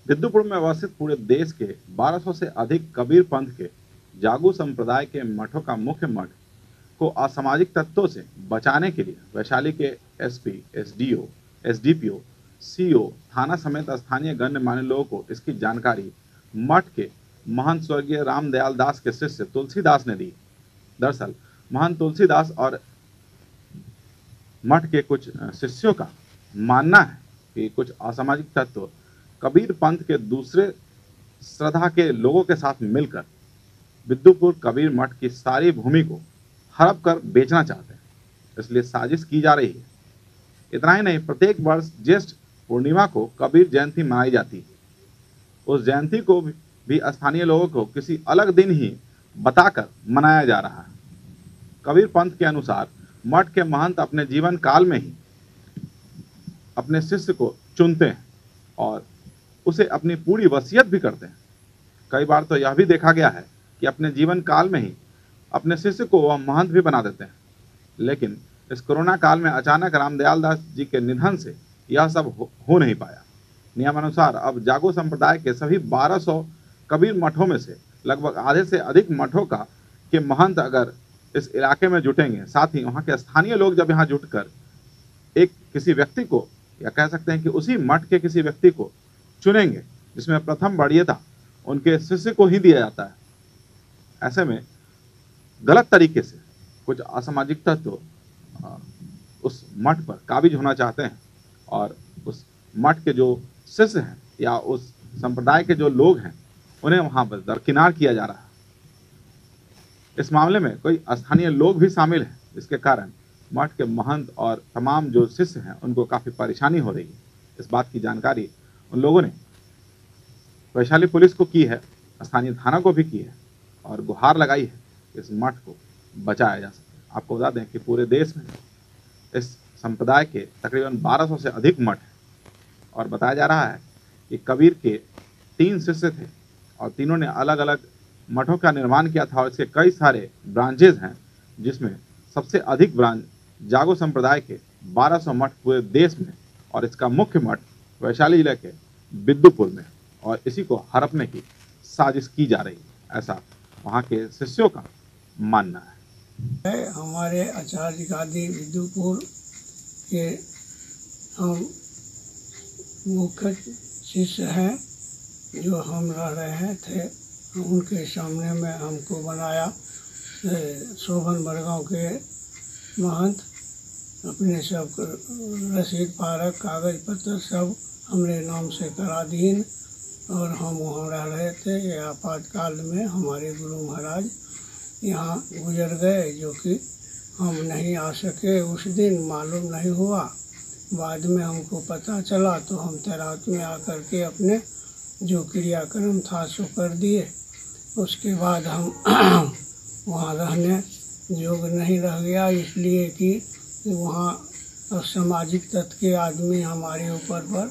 बिद्दुपुर में अवस्थित पूरे देश के 1200 से अधिक कबीर पंथ के जागू संप्रदाय के मठों का मुख्य मठ को असामाजिक तत्वों से बचाने के लिए वैशाली के एसपी, एसडीओ, एसडीपीओ, सीओ, थाना समेत स्थानीय गणमान्य लोगों को इसकी जानकारी मठ के महंत स्वर्गीय रामदयाल दास के शिष्य तुलसीदास ने दी। दरअसल महंत तुलसीदास और मठ के कुछ शिष्यों का मानना है कि कुछ असामाजिक तत्व कबीर पंथ के दूसरे श्रद्धा के लोगों के साथ मिलकर बिद्दुपुर कबीर मठ की सारी भूमि को हड़प कर बेचना चाहते हैं, इसलिए साजिश की जा रही है। इतना ही नहीं, प्रत्येक वर्ष ज्येष्ठ पूर्णिमा को कबीर जयंती मनाई जाती है। उस जयंती को भी स्थानीय लोगों को किसी अलग दिन ही बताकर मनाया जा रहा है। कबीर पंथ के अनुसार मठ के महंत अपने जीवन काल में ही अपने शिष्य को चुनते हैं और उसे अपनी पूरी वसीयत भी करते हैं। कई बार तो यह भी देखा गया है कि अपने जीवन काल में ही अपने शिष्य को वह महंत भी बना देते हैं। लेकिन इस कोरोना काल में अचानक रामदयाल दास जी के निधन से यह सब हो नहीं पाया। नियमानुसार अब जागो संप्रदाय के सभी 1200 कबीर मठों में से लगभग आधे से अधिक मठों के महंत अगर इस इलाके में जुटेंगे, साथ ही वहाँ के स्थानीय लोग जब यहाँ जुटकर एक किसी व्यक्ति को, या कह सकते हैं कि उसी मठ के किसी व्यक्ति को चुनेंगे जिसमें प्रथम वरीयता उनके शिष्य को ही दिया जाता है, ऐसे में गलत तरीके से कुछ असामाजिक तत्व उस मठ पर काबिज होना चाहते हैं और उस मठ के जो शिष्य हैं या उस संप्रदाय के जो लोग हैं उन्हें वहाँ पर दरकिनार किया जा रहा है। इस मामले में कोई स्थानीय लोग भी शामिल हैं, जिसके कारण मठ के महंत और तमाम जो शिष्य हैं उनको काफ़ी परेशानी हो रही है। इस बात की जानकारी उन लोगों ने वैशाली पुलिस को की है, स्थानीय थाना को भी की है और गुहार लगाई है कि इस मठ को बचाया जा सके। आपको बता दें कि पूरे देश में इस संप्रदाय के तकरीबन 1200 से अधिक मठ हैं और बताया जा रहा है कि कबीर के 3 शिष्य थे और तीनों ने अलग अलग मठों का निर्माण किया था और इसके कई सारे ब्रांचेज हैं, जिसमें सबसे अधिक ब्रांच जागो संप्रदाय के 1200 मठ पूरे देश में और इसका मुख्य मठ वैशाली जिले के बिद्दुपुर में, और इसी को हड़पने की साजिश की जा रही है, ऐसा वहाँ के शिष्यों का मानना है। हमारे आचार्य गादी बिद्दुपुर के हम मुख्य शिष्य हैं जो हम रह रहे थे, उनके सामने में हमको बनाया। शोभन बड़गांव के महंत अपने सब रसीद पारक कागज पत्र सब हमरे नाम से करा दीन और हम वहाँ रह रहे थे। ये आपातकाल में हमारे गुरु महाराज यहाँ गुजर गए, जो कि हम नहीं आ सके। उस दिन मालूम नहीं हुआ, बाद में हमको पता चला तो हम तैरात में आकर के अपने जो क्रियाक्रम था सो कर दिए। उसके बाद हम वहाँ रहने योग नहीं रह गया, इसलिए कि वहाँ सामाजिक तत्व के आदमी हमारे ऊपर पर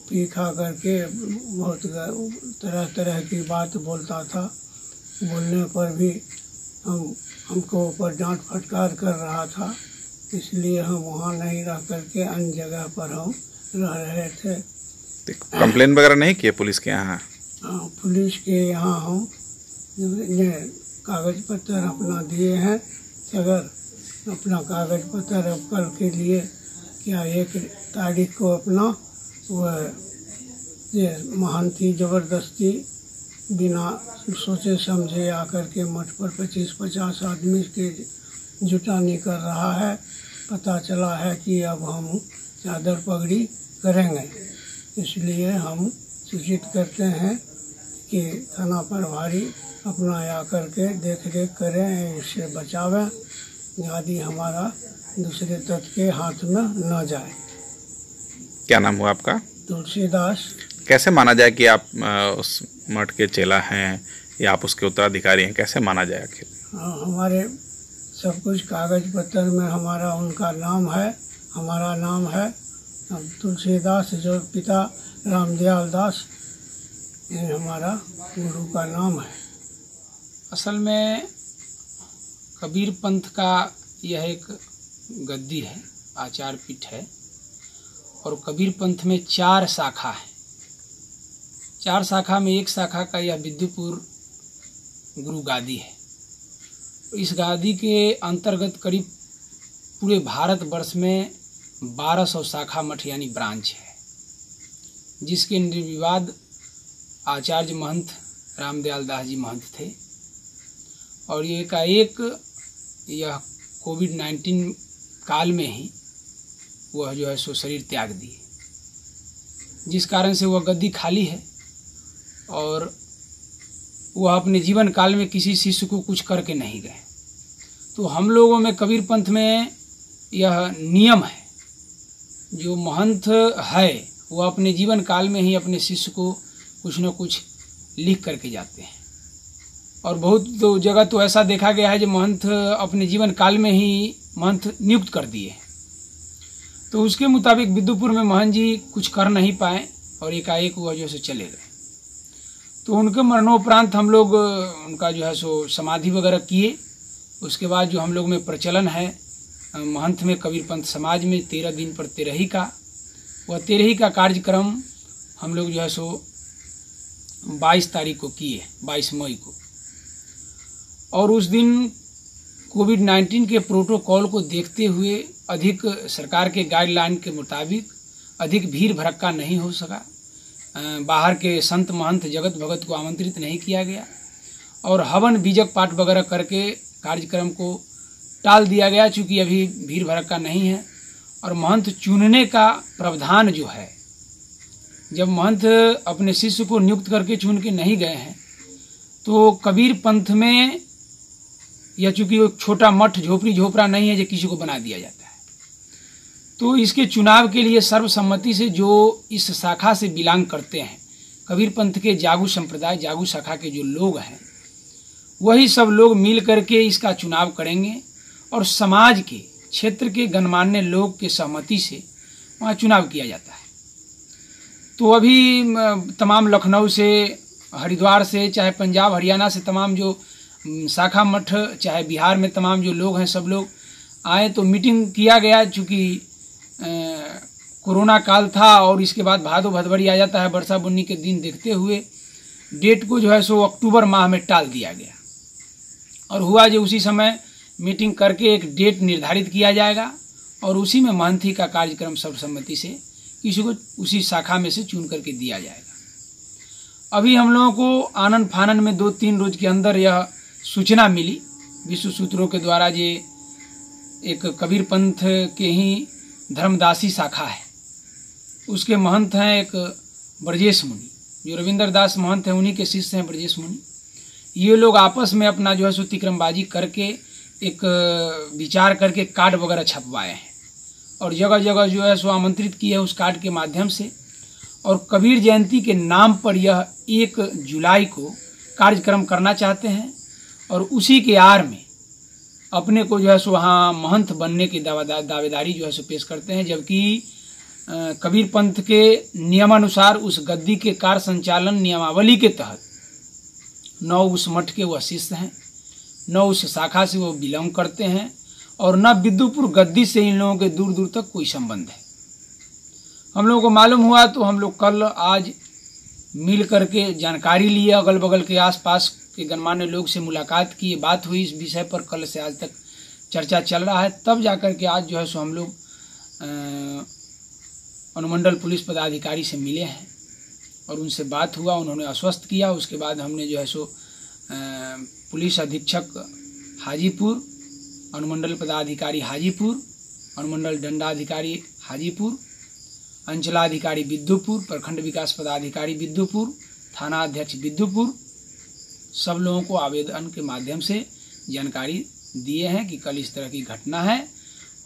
पी खा करके बहुत तरह तरह की बात बोलता था। बोलने पर भी हमको ऊपर डांट फटकार कर रहा था, इसलिए हम वहाँ नहीं रह करके अन्य जगह पर हम रह रहे थे। कंप्लेन वगैरह नहीं किए पुलिस के यहाँ? हाँ, पुलिस के यहाँ हम कागज पत्र अपना दिए हैं। अगर अपना कागज पत्र अब कल के लिए क्या 1 तारीख को अपना वह ये महंती ज़बरदस्ती बिना सोचे समझे आकर के मठ पर 25-50 आदमी के जुटानी कर रहा है। पता चला है कि अब हम चादर पगड़ी करेंगे, इसलिए हम सूचित करते हैं कि थाना प्रभारी अपना आकर के देख रेख करें, इससे बचावें, यदि हमारा दूसरे तत्व के हाथ में न जाए। क्या नाम हुआ आपका? तुलसीदास। कैसे माना जाए कि आप उस मठ के चेला हैं या आप उसके उत्तराधिकारी हैं, कैसे माना जाए आखिर? हमारे सब कुछ कागज पत्र में हमारा उनका नाम है, हमारा नाम है तुलसीदास, जो पिता रामदयाल दास, ये हमारा गुरु का नाम है। असल में कबीर पंथ का यह एक गद्दी है, आचार पीठ है, और कबीर पंथ में 4 शाखा है। 4 शाखा में एक शाखा का यह विद्युपुर गुरु गादी है। इस गादी के अंतर्गत करीब पूरे भारतवर्ष में 1200 शाखा मठ यानी ब्रांच है, जिसके निर्विवाद आचार्य महंत रामदयाल दास जी महंत थे। और ये एकाएक यह कोविड-19 काल में ही वह जो है सो शरीर त्याग दिए, जिस कारण से वह गद्दी खाली है और वह अपने जीवन काल में किसी शिष्य को कुछ करके नहीं गए। तो हम लोगों में कबीर पंथ में यह नियम है, जो महंत है वह अपने जीवन काल में ही अपने शिष्य को कुछ न कुछ लिख करके जाते हैं। और बहुत तो जगह तो ऐसा देखा गया है जो महंत अपने जीवन काल में ही महंत नियुक्त कर दिए। तो उसके मुताबिक विद्युपुर में महंत जी कुछ कर नहीं पाए और एकाएक वह जो से चले गए। तो उनके मरणोपरांत हम लोग उनका जो है सो समाधि वगैरह किए। उसके बाद जो हम लोग में प्रचलन है महंत में कबीर पंथ समाज में 13 दिन पर तेरही का, वह तेरही का कार्यक्रम हम लोग जो है सो 22 तारीख को किए, 22 मई को। और उस दिन कोविड-19 के प्रोटोकॉल को देखते हुए अधिक सरकार के गाइडलाइन के मुताबिक अधिक भीड़ भड़क्का नहीं हो सका। बाहर के संत महंत जगत भगत को आमंत्रित नहीं किया गया और हवन बीजक पाठ वगैरह करके कार्यक्रम को टाल दिया गया, चूँकि अभी भीड़ भड़क्का नहीं है। और महंत चुनने का प्रावधान जो है, जब महंत अपने शिष्य को नियुक्त करके चुन के नहीं गए हैं तो कबीर पंथ में यह चूँकि एक छोटा मठ झोपड़ी झोपड़ा नहीं है जो किसी को बना दिया जाता है, तो इसके चुनाव के लिए सर्वसम्मति से जो इस शाखा से बिलोंग करते हैं, कबीर पंथ के जागू संप्रदाय जागू शाखा के जो लोग हैं, वही सब लोग मिल करके इसका चुनाव करेंगे और समाज के क्षेत्र के गणमान्य लोग के सहमति से वहाँ चुनाव किया जाता है। तो अभी तमाम लखनऊ से, हरिद्वार से, चाहे पंजाब हरियाणा से तमाम जो शाखा मठ, चाहे बिहार में तमाम जो लोग हैं, सब लोग आए तो मीटिंग किया गया। चूँकि कोरोना काल था और इसके बाद भादो भदवरी आ जाता है, वर्षा बुन्नी के दिन देखते हुए डेट को जो है सो अक्टूबर माह में टाल दिया गया। और हुआ जो उसी समय मीटिंग करके एक डेट निर्धारित किया जाएगा और उसी में महंती का कार्यक्रम सर्वसम्मति से किसी को उसी शाखा में से चुन करके दिया जाएगा। अभी हम लोगों को आनन फानन में 2-3 रोज के अंदर यह सूचना मिली विश्व सूत्रों के द्वारा, जे एक कबीर पंथ के ही धर्मदासी शाखा है, उसके महंत हैं एक ब्रजेश मुनि, जो रविंद्र दास महंत हैं उन्हीं के शिष्य हैं ब्रजेश मुनि। ये लोग आपस में अपना जो है सो तिक्रमबाजी करके एक विचार करके कार्ड वगैरह छपवाए हैं और जगह जगह जो है सो आमंत्रित किए हैं उस कार्ड के माध्यम से। और कबीर जयंती के नाम पर यह 1 जुलाई को कार्यक्रम करना चाहते हैं और उसी के आड़ में अपने को जो है सो वहाँ महंत बनने की दावेदारी जो है सो पेश करते हैं। जबकि कबीर पंथ के नियमानुसार उस गद्दी के कार्य संचालन नियमावली के तहत 9 उस मठ के वह शिष्य हैं, 9 उस शाखा से वो बिलोंग करते हैं और न विद्युपुर गद्दी से इन लोगों के दूर दूर तक कोई संबंध है। हम लोगों को मालूम हुआ तो हम लोग कल आज मिल करके जानकारी लिए, अगल बगल के आसपास के गणमान्य लोग से मुलाकात की, बात हुई इस विषय पर, कल से आज तक चर्चा चल रहा है। तब जाकर के आज जो है सो हम लोग अनुमंडल पुलिस पदाधिकारी से मिले हैं और उनसे बात हुआ, उन्होंने आश्वस्त किया। उसके बाद हमने जो है सो पुलिस अधीक्षक हाजीपुर, अनुमंडल पदाधिकारी हाजीपुर, अनुमंडल दंडाधिकारी हाजीपुर, अंचलाधिकारी विद्युपुर, प्रखंड विकास पदाधिकारी विद्युपुर, थाना अध्यक्ष विद्युपुर, सब लोगों को आवेदन के माध्यम से जानकारी दिए हैं कि कल इस तरह की घटना है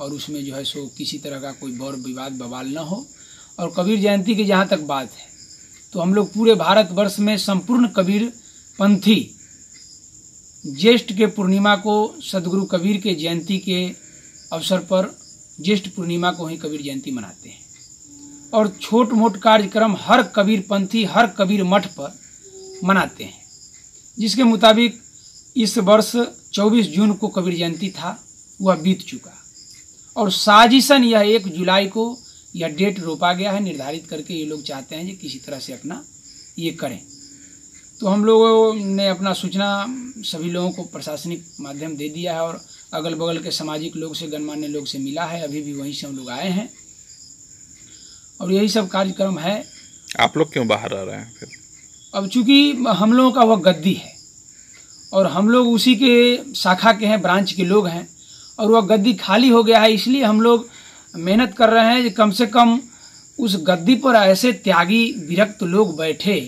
और उसमें जो है सो किसी तरह का कोई और विवाद बवाल न हो। और कबीर जयंती की जहाँ तक बात है तो हम लोग पूरे भारतवर्ष में संपूर्ण कबीर पंथी ज्येष्ठ के पूर्णिमा को सदगुरु कबीर के जयंती के अवसर पर ज्येष्ठ पूर्णिमा को ही कबीर जयंती मनाते हैं और छोट मोट कार्यक्रम हर कबीर पंथी हर कबीर मठ पर मनाते हैं। जिसके मुताबिक इस वर्ष 24 जून को कबीर जयंती था, वह बीत चुका और साजिशन यह 1 जुलाई को यह डेट रोपा गया है, निर्धारित करके ये लोग चाहते हैं कि किसी तरह से अपना ये करें। तो हम लोगों ने अपना सूचना सभी लोगों को प्रशासनिक माध्यम दे दिया है और अगल बगल के सामाजिक लोग से, गणमान्य लोग से मिला है। अभी भी वहीं से हम लोग आए हैं और यही सब कार्यक्रम है। आप लोग क्यों बाहर आ रहे हैं फिर? अब चूंकि हम लोगों का वह गद्दी है और हम लोग उसी के शाखा के हैं, ब्रांच के लोग हैं और वह गद्दी खाली हो गया है, इसलिए हम लोग मेहनत कर रहे हैं कि कम से कम उस गद्दी पर ऐसे त्यागी विरक्त लोग बैठे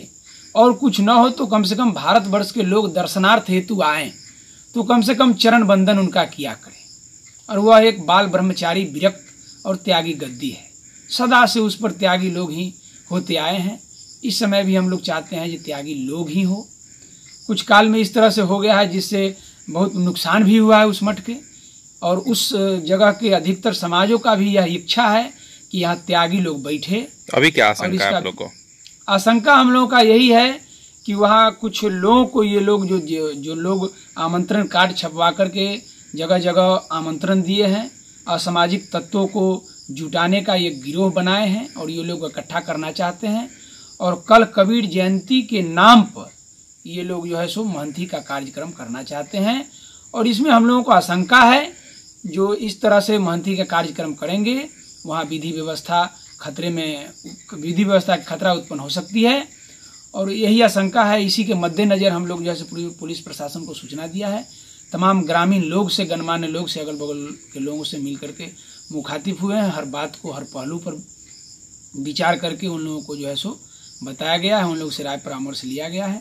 और कुछ न हो तो कम से कम भारतवर्ष के लोग दर्शनार्थ हेतु आएँ तो कम से कम चरण बंदन उनका किया करें। और वह एक बाल ब्रह्मचारी विरक्त और त्यागी गद्दी है, सदा से उस पर त्यागी लोग ही होते आए हैं। इस समय भी हम लोग चाहते हैं कि त्यागी लोग ही हो। कुछ काल में इस तरह से हो गया है जिससे बहुत नुकसान भी हुआ है उस मठ के, और उस जगह के अधिकतर समाजों का भी यह इच्छा है कि यहाँ त्यागी लोग बैठे। अभी क्या आशंका है आप लोग को? आशंका हम लोगों का यही है कि वहाँ कुछ लोगों को, ये लोग जो लोग आमंत्रण कार्ड छपवा करके जगह जगह आमंत्रण दिए हैं, असामाजिक तत्वों को जुटाने का ये गिरोह बनाए हैं और ये लोग इकट्ठा करना चाहते हैं और कल कबीर जयंती के नाम पर ये लोग जो है सो महंती का कार्यक्रम करना चाहते हैं। और इसमें हम लोगों को आशंका है जो इस तरह से महंती का कार्यक्रम करेंगे वहाँ विधि व्यवस्था की खतरा उत्पन्न हो सकती है और यही आशंका है। इसी के मद्देनजर हम लोग जैसे पुलिस प्रशासन को सूचना दिया है। तमाम ग्रामीण लोग से, गणमान्य लोग से, अगल बगल के लोगों से मिल करके मुखातिब हुए हैं। हर बात को, हर पहलू पर विचार करके उन लोगों को जो है सो बताया गया है, उन लोगों से राय परामर्श लिया गया है।